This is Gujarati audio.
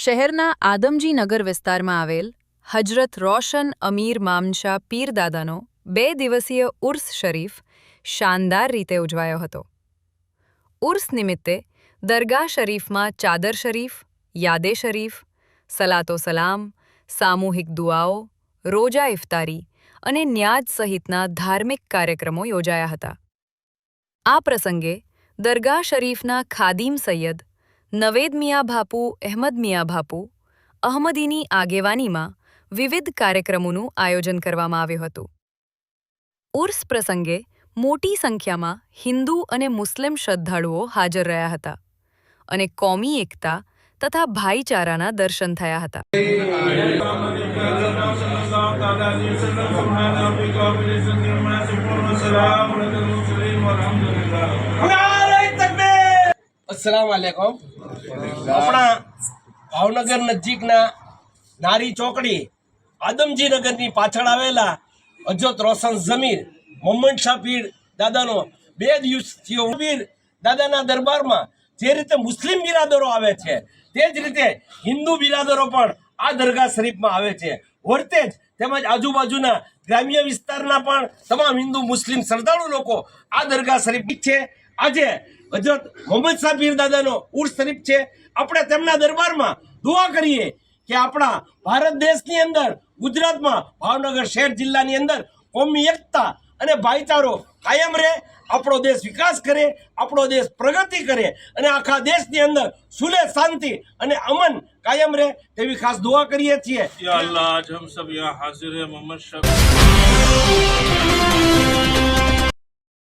શહેરના આદમજી નગર વિસ્તારમાં આવેલ હજરત રોશન અમીર મામનશાહ પીરદાદાનો 2 દિવસીય ઉર્સ શરીફ શાનદાર રીતે ઉજવાયો હતો। ઉર્સ નિમિત્તે દરગાહ શરીફમાં ચાદર શરીફ, યાદે શરીફ, સલાતો સલામ, સામૂહિક દુઆઓ, રોજા ઇફતારી અને ન્યાજ સહિતના ધાર્મિક કાર્યક્રમો યોજાયા હતા। આ પ્રસંગે દરગાહ શરીફના ખાદીમ સૈયદ નવેદ મિયાં બાપુ અહેમદ મિયાં બાપુ અહમદીની આગેવાનીમાં વિવિધ કાર્યક્રમોનું આયોજન કરવામાં આવ્યું હતું। ઉર્સ પ્રસંગે મોટી સંખ્યામાં હિન્દુ અને મુસ્લિમ શ્રદ્ધાળુઓ હાજર રહ્યા હતા અને કોમી એકતા તથા ભાઈચારાના દર્શન થયા હતા। अस्सलाम वालेकुम। अपना भावनगर नजीकना नारी चौकड़ी आदमजी नगरनी पाछळ आवेला हजरत रोशन जमीर मोहम्मद शाह पीर दादानो 2 દિવસથી પીર દાદાના દરબારમાં જે રીતે મુસ્લિમ બિરાદરો આવે છે તે જ રીતે હિન્દુ બિરાદરો પણ આ દરગાહ શરીફમાં આવે છે। વર્તે જ તેમજ આજુબાજુના ગ્રામ્ય વિસ્તારના પણ તમામ હિન્દુ મુસ્લિમ શ્રદ્ધાળુ લોકો આ દરગાહ શરીફ છે। આજે હજરત મોહમ્મદ શાહ પીર દાદાનો ઉર્સ શરીફ છે। આપણે તેમના દરબારમાં દુઆ કરીએ કે આપણા ભારત દેશની અંદર ગુજરાતમાં ભાવનગર શહેર જિલ્લાની અંદર કોમી એકતા અને ભાઈચારો કાયમ રહે, આપણો દેશ વિકાસ કરે, આપણો દેશ પ્રગતિ કરે અને આખા દેશની અંદર સુલે શાંતિ અને અમન કાયમ રહે તેવી ખાસ દુઆ કરીએ છીએ। या अल्लाह आज हम सब यहाँ हाजिर हैं मोहम्मद शाह